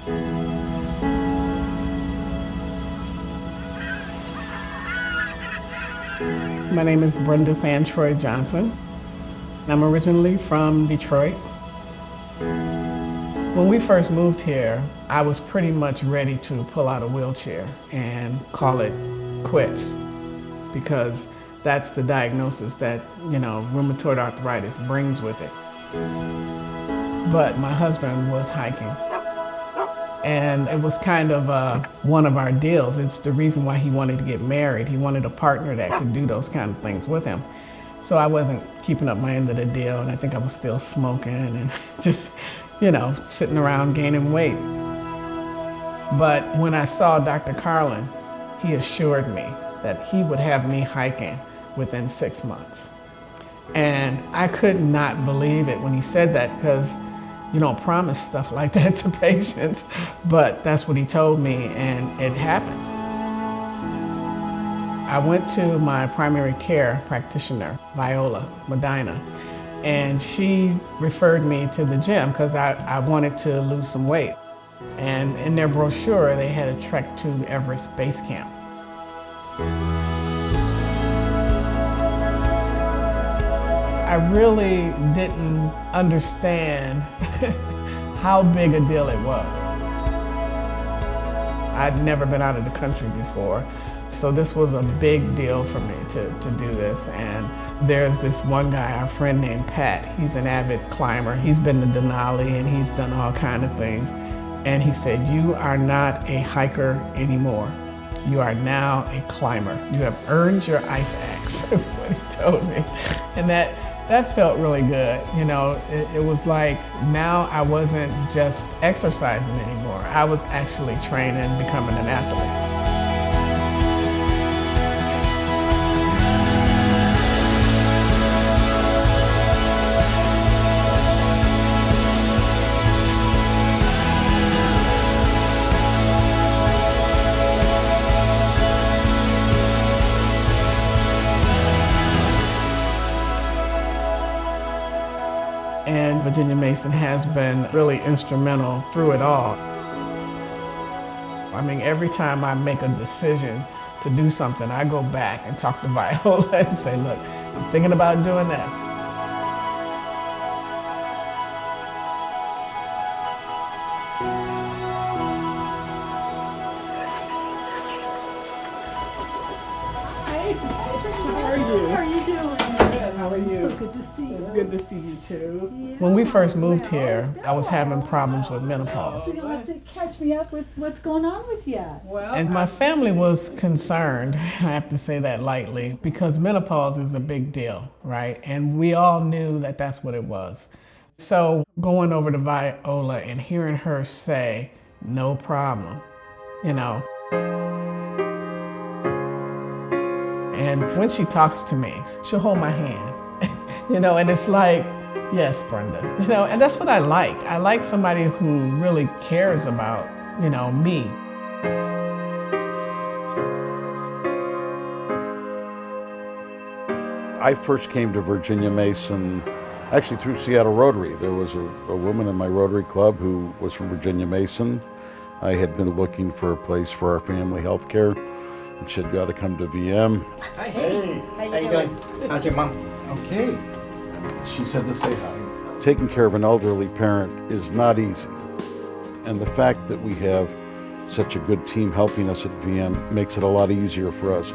My name is Brenda Fantroy Johnson. I'm originally from Detroit. When we first moved here, I was pretty much ready to pull out a wheelchair and call it quits, because that's the diagnosis that, rheumatoid arthritis brings with it. But my husband was hiking, and it was kind of one of our deals. It's the reason why he wanted to get married. He wanted a partner that could do those kind of things with him. So I wasn't keeping up my end of the deal, and I think I was still smoking and just, sitting around gaining weight. But when I saw Dr. Carlin, he assured me that he would have me hiking within 6 months. And I could not believe it when he said that, because you don't promise stuff like that to patients, but that's what he told me, and it happened. I went to my primary care practitioner, Viola Medina, and she referred me to the gym because I wanted to lose some weight. And in their brochure, they had a trek to Everest Base Camp. I really didn't understand how big a deal it was. I'd never been out of the country before, so this was a big deal for me to do this. And there's this one guy, our friend named Pat. He's an avid climber. He's been to Denali and he's done all kinds of things. And he said, "You are not a hiker anymore. You are now a climber. You have earned your ice axe," is what he told me. And that felt really good. It was like now I wasn't just exercising anymore. I was actually training, becoming an athlete. And Virginia Mason has been really instrumental through it all. I mean, every time I make a decision to do something, I go back and talk to Viola and say, "Look, I'm thinking about doing this." Hey, how are you? How are you doing? Good, how are you? So good to see you. It's good to see you too. Yeah. When we first moved here, I was having problems with menopause. So you'll have to catch me up with what's going on with you. And my family was concerned, I have to say that lightly, because menopause is a big deal, right? And we all knew that that's what it was. So going over to Viola and hearing her say, "No problem," And when she talks to me, she'll hold my hand, and it's like, "Yes, Brenda," and that's what I like. I like somebody who really cares about, me. I first came to Virginia Mason actually through Seattle Rotary. There was a woman in my Rotary Club who was from Virginia Mason. I had been looking for a place for our family health care, and she had got to come to VM. Hey, how you doing? How's your mom? Okay. She said to say hi. Taking care of an elderly parent is not easy, and the fact that we have such a good team helping us at VM makes it a lot easier for us.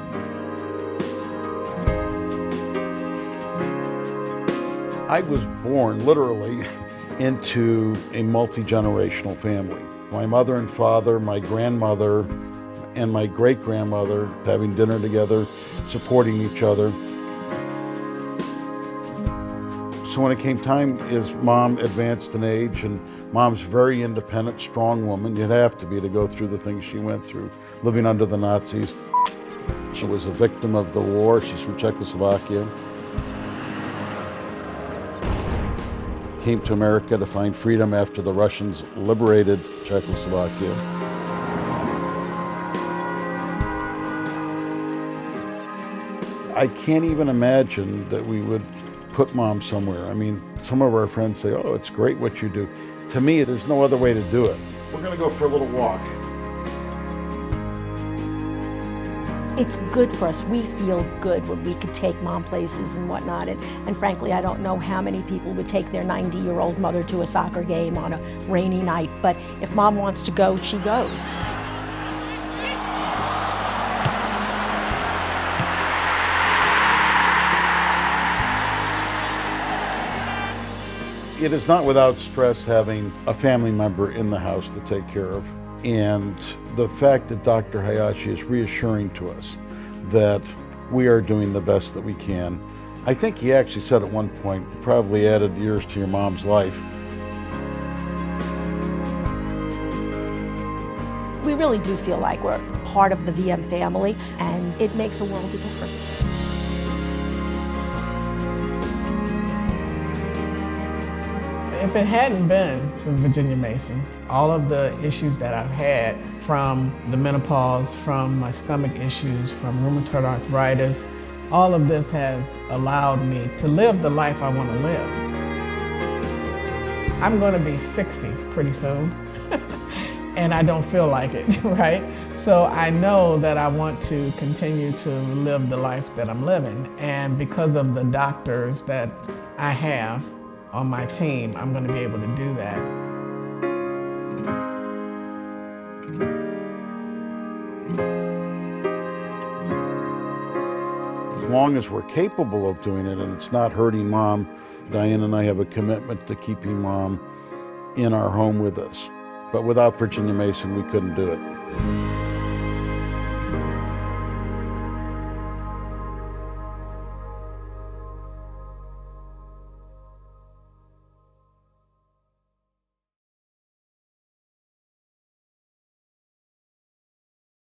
I was born literally into a multi-generational family. My mother and father, my grandmother, and my great-grandmother having dinner together, supporting each other. So when it came time, as Mom advanced in age, and Mom's very independent, strong woman, you'd have to be to go through the things she went through, living under the Nazis. She was a victim of the war. She's from Czechoslovakia. Came to America to find freedom after the Russians liberated Czechoslovakia. I can't even imagine that we would put Mom somewhere. I mean, some of our friends say, "Oh, it's great what you do." To me, there's no other way to do it. We're gonna go for a little walk. It's good for us. We feel good when we could take Mom places and whatnot. And frankly, I don't know how many people would take their 90-year-old mother to a soccer game on a rainy night. But if Mom wants to go, she goes. It is not without stress having a family member in the house to take care of. And the fact that Dr. Hayashi is reassuring to us that we are doing the best that we can. I think he actually said at one point, probably added years to your mom's life. We really do feel like we're part of the VM family, and it makes a world of difference. If it hadn't been for Virginia Mason, all of the issues that I've had, from the menopause, from my stomach issues, from rheumatoid arthritis, all of this has allowed me to live the life I want to live. I'm going to be 60 pretty soon, and I don't feel like it, right? So I know that I want to continue to live the life that I'm living, and because of the doctors that I have on my team, I'm going to be able to do that. As long as we're capable of doing it and it's not hurting Mom, Diane and I have a commitment to keeping Mom in our home with us. But without Virginia Mason, we couldn't do it.